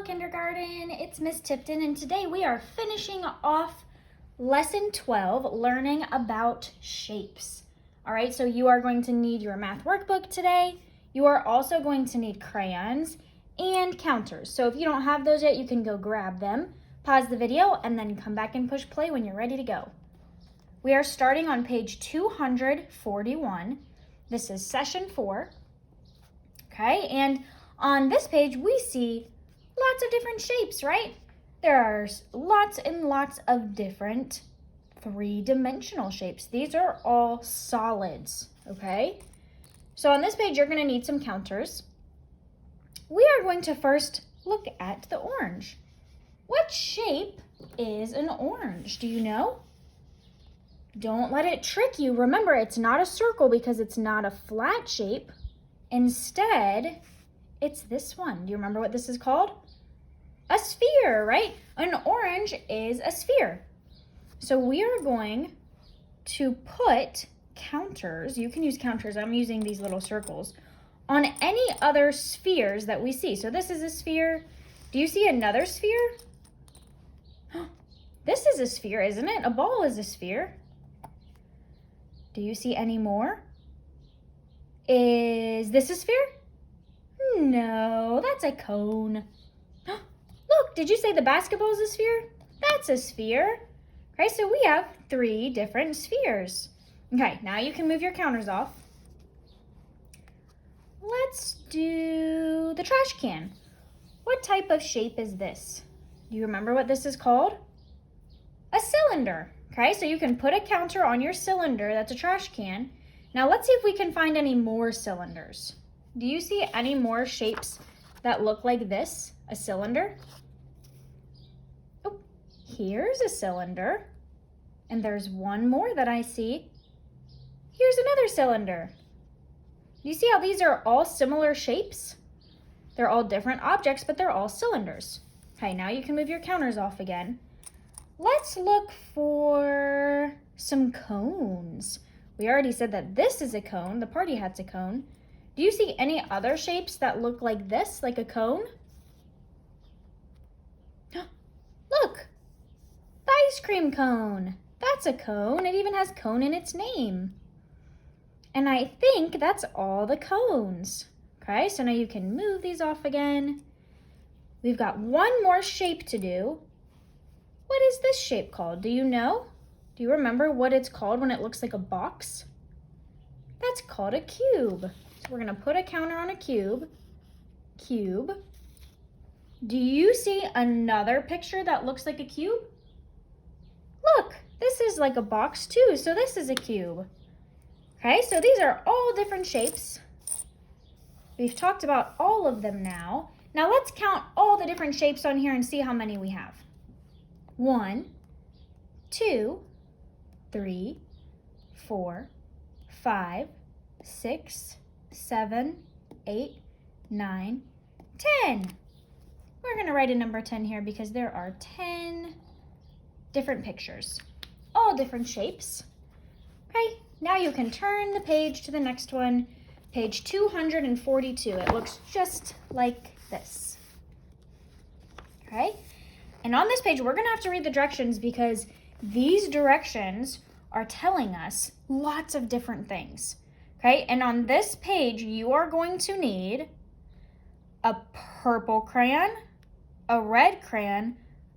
kindergarten, it's Miss Tipton, and today we are finishing off lesson 12, learning about shapes. All right, so you are going to need your math workbook today. You are also going to need crayons and counters. So if you don't have those yet, you can go grab them, pause the video, and then come back and push play when you're ready to go. We are starting on page 241. This is session 4. Okay, and on this page, we see lots of different shapes, right? There are lots and lots of different three-dimensional shapes. These are all solids, okay? So on this page, you're going to need some counters. We are going to first look at the orange. What shape is an orange? Do you know? Don't let it trick you. Remember, it's not a circle because it's not a flat shape. Instead, it's this one. Do you remember what this is called? A sphere, right? An orange is a sphere. So we are going to put counters, you can use counters, I'm using these little circles, on any other spheres that we see. So this is a sphere. Do you see another sphere? This is a sphere, isn't it? A ball is a sphere. Do you see any more? Is this a sphere? No, that's a cone. Look, did you say the basketball is a sphere? That's a sphere. Okay, so we have 3 different spheres. Okay, now you can move your counters off. Let's do the trash can. What type of shape is this? Do you remember what this is called? A cylinder. Okay, so you can put a counter on your cylinder that's a trash can. Now let's see if we can find any more cylinders. Do you see any more shapes that look like this, a cylinder? Oh, here's a cylinder. And there's one more that I see. Here's another cylinder. Do you see how these are all similar shapes? They're all different objects, but they're all cylinders. Okay, now you can move your counters off again. Let's look for some cones. We already said that this is a cone. The party hat's a cone. Do you see any other shapes that look like this, like a cone? Look, the ice cream cone. That's a cone. It even has cone in its name. And I think that's all the cones. Okay, so now you can move these off again. We've got one more shape to do. What is this shape called? Do you know? Do you remember what it's called when it looks like a box? That's called a cube. So we're going to put a counter on a cube. Cube. Do you see another picture that looks like a cube? Look, this is like a box too, so this is a cube. Okay, so these are all different shapes. We've talked about all of them now. Now let's count all the different shapes on here and see how many we have. 1, 2, 3, 4, 5, 6, 7, 8, 9, 10. We're going to write a number 10 here because there are 10 different pictures, all different shapes. Okay, now you can turn the page to the next one, page 242. It looks just like this. Okay, and on this page, we're going to have to read the directions because these directions are telling us lots of different things. Okay, and on this page, you are going to need a purple crayon, a red crayon,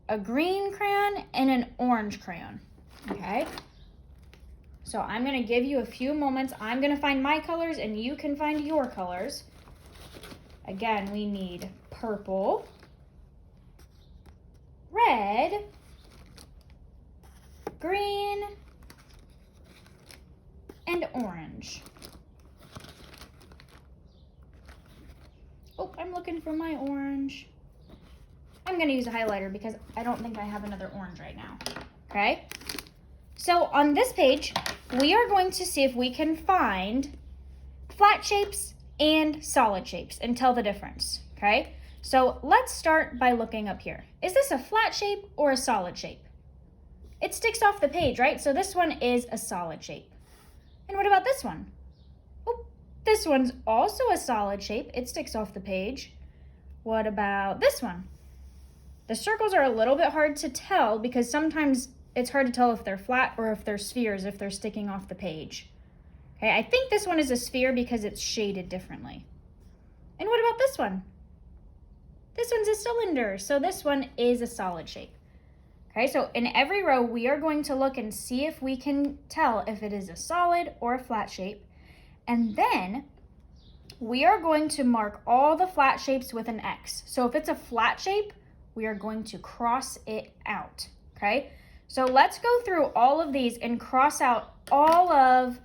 a green crayon, and an orange crayon. Okay, so I'm going to give you a few moments. I'm going to find my colors and you can find your colors. Again, we need purple, red, green, and orange. Oh, I'm looking for my orange. I'm going to use a highlighter because I don't think I have another orange right now. Okay? So on this page, we are going to see if we can find flat shapes and solid shapes and tell the difference. Okay? So let's start by looking up here. Is this a flat shape or a solid shape? It sticks off the page, right? So this one is a solid shape. And what about this one? Oh, this one's also a solid shape. It sticks off the page. What about this one? The circles are a little bit hard to tell because sometimes it's hard to tell if they're flat or if they're spheres, if they're sticking off the page. Okay, I think this one is a sphere because it's shaded differently. And what about this one? This one's a cylinder, so this one is a solid shape. Okay, so in every row, we are going to look and see if we can tell if it is a solid or a flat shape. And then we are going to mark all the flat shapes with an X. So if it's a flat shape, we are going to cross it out, okay? So let's go through all of these and cross out all of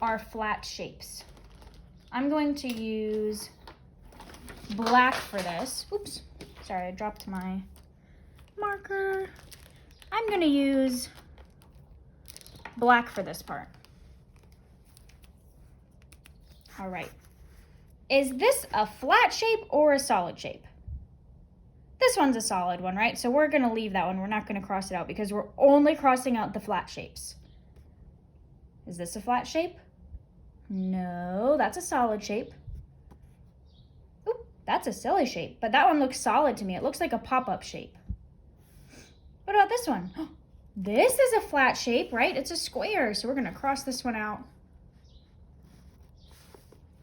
our flat shapes. I'm going to use black for this. Oops, sorry, I dropped my marker. I'm going to use black for this part. All right. Is this a flat shape or a solid shape? This one's a solid one, right? So we're going to leave that one. We're not going to cross it out because we're only crossing out the flat shapes. Is this a flat shape? No, that's a solid shape. Oop, that's a silly shape, but that one looks solid to me. It looks like a pop-up shape. What about this one? This is a flat shape, right? It's a square, so we're going to cross this one out.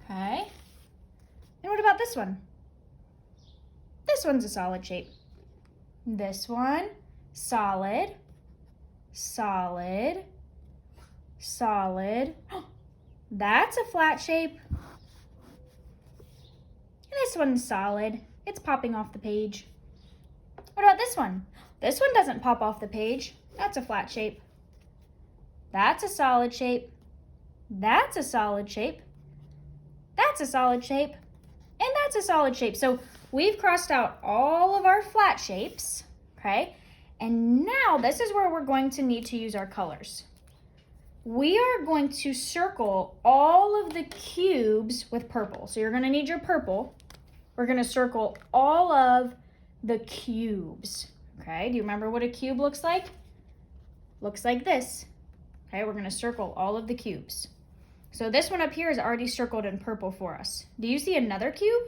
Okay. And what about this one? This one's a solid shape. This one, solid, solid, solid. That's a flat shape. And this one's solid. It's popping off the page. What about this one? This one doesn't pop off the page. That's a flat shape. That's a solid shape. That's a solid shape. That's a solid shape. And that's a solid shape. So we've crossed out all of our flat shapes, okay? And now this is where we're going to need to use our colors. We are going to circle all of the cubes with purple. So you're going to need your purple. We're going to circle all of the cubes, okay? Do you remember what a cube looks like? Looks like this, okay? We're going to circle all of the cubes. So this one up here is already circled in purple for us. Do you see another cube?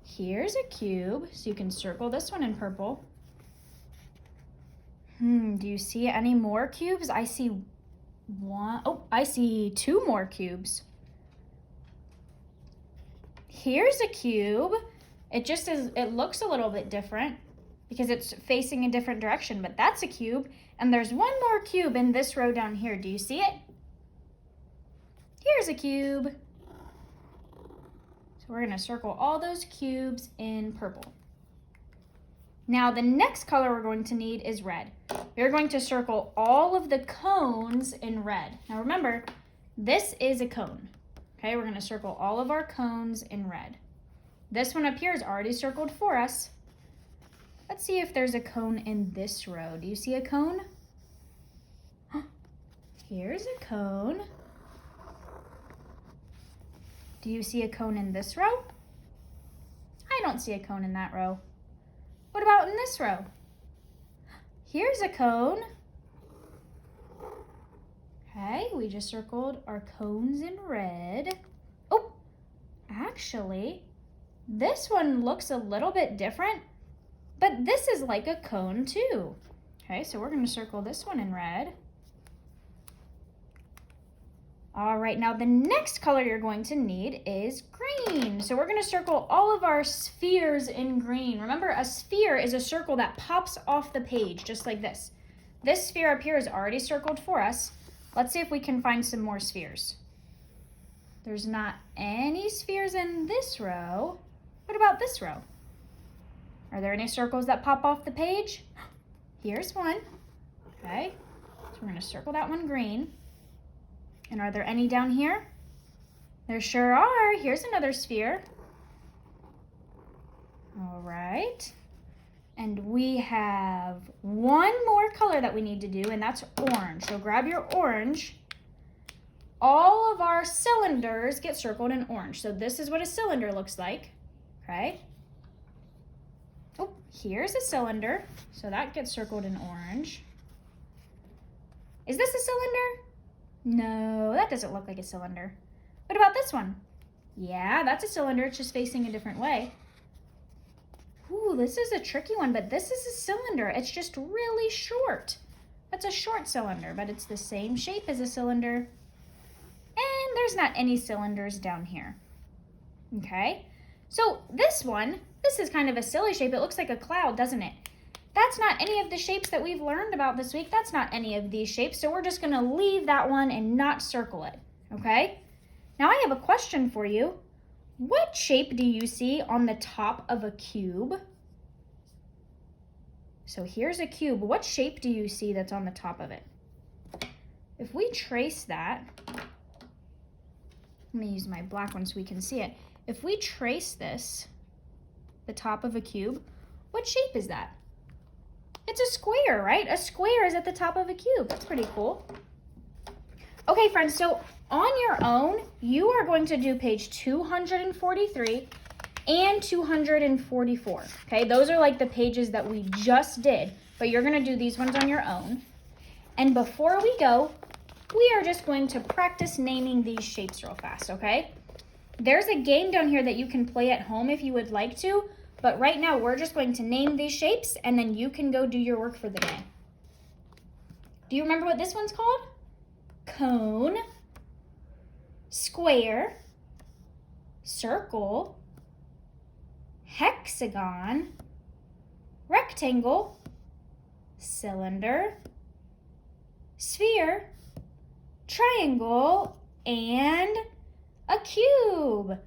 Here's a cube, so you can circle this one in purple. Do you see any more cubes? I see one. Oh, I see two more cubes. Here's a cube. It looks a little bit different because it's facing a different direction, but that's a cube. And there's one more cube in this row down here. Do you see it? Here's a cube. So we're going to circle all those cubes in purple. Now the next color we're going to need is red. We're going to circle all of the cones in red. Now remember, this is a cone. Okay, we're going to circle all of our cones in red. This one up here is already circled for us. Let's see if there's a cone in this row. Do you see a cone? Here's a cone. Do you see a cone in this row? I don't see a cone in that row. What about in this row? Here's a cone. Okay, we just circled our cones in red. Oh, actually, this one looks a little bit different, but this is like a cone too. Okay, so we're going to circle this one in red. All right, now the next color you're going to need is green. So we're going to circle all of our spheres in green. Remember, a sphere is a circle that pops off the page, just like this. This sphere up here is already circled for us. Let's see if we can find some more spheres. There's not any spheres in this row. What about this row? Are there any circles that pop off the page? Here's one. Okay, so we're going to circle that one green. And are there any down here? There sure are. Here's another sphere. All right. And we have one more color that we need to do, and that's orange. So grab your orange. All of our cylinders get circled in orange. So this is what a cylinder looks like, okay? Oh, here's a cylinder. So that gets circled in orange. Is this a cylinder? No, that doesn't look like a cylinder. What about this one? Yeah, that's a cylinder. It's just facing a different way. Ooh, this is a tricky one, but this is a cylinder. It's just really short. That's a short cylinder, but it's the same shape as a cylinder. And there's not any cylinders down here. Okay, so this is kind of a silly shape. It looks like a cloud, doesn't it? That's not any of the shapes that we've learned about this week. That's not any of these shapes, so we're just gonna leave that one and not circle it, okay? Now I have a question for you. What shape do you see on the top of a cube? So here's a cube. What shape do you see that's on the top of it? If we trace that, let me use my black one so we can see it. If we trace this, the top of a cube, what shape is that? It's a square, right? A square is at the top of a cube. That's pretty cool. Okay, friends, so on your own, you are going to do page 243 and 244. Okay, those are like the pages that we just did, but you're gonna do these ones on your own. And before we go, we are just going to practice naming these shapes real fast, okay? There's a game down here that you can play at home if you would like to, but right now we're just going to name these shapes and then you can go do your work for the day. Do you remember what this one's called? Cone, square, circle, hexagon, rectangle, cylinder, sphere, triangle, and a cube.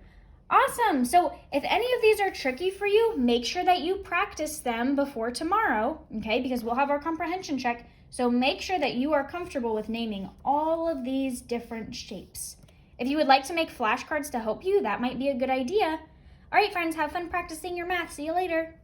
Awesome. So if any of these are tricky for you, make sure that you practice them before tomorrow, okay? Because we'll have our comprehension check. So make sure that you are comfortable with naming all of these different shapes. If you would like to make flashcards to help you, that might be a good idea. All right, friends, have fun practicing your math. See you later.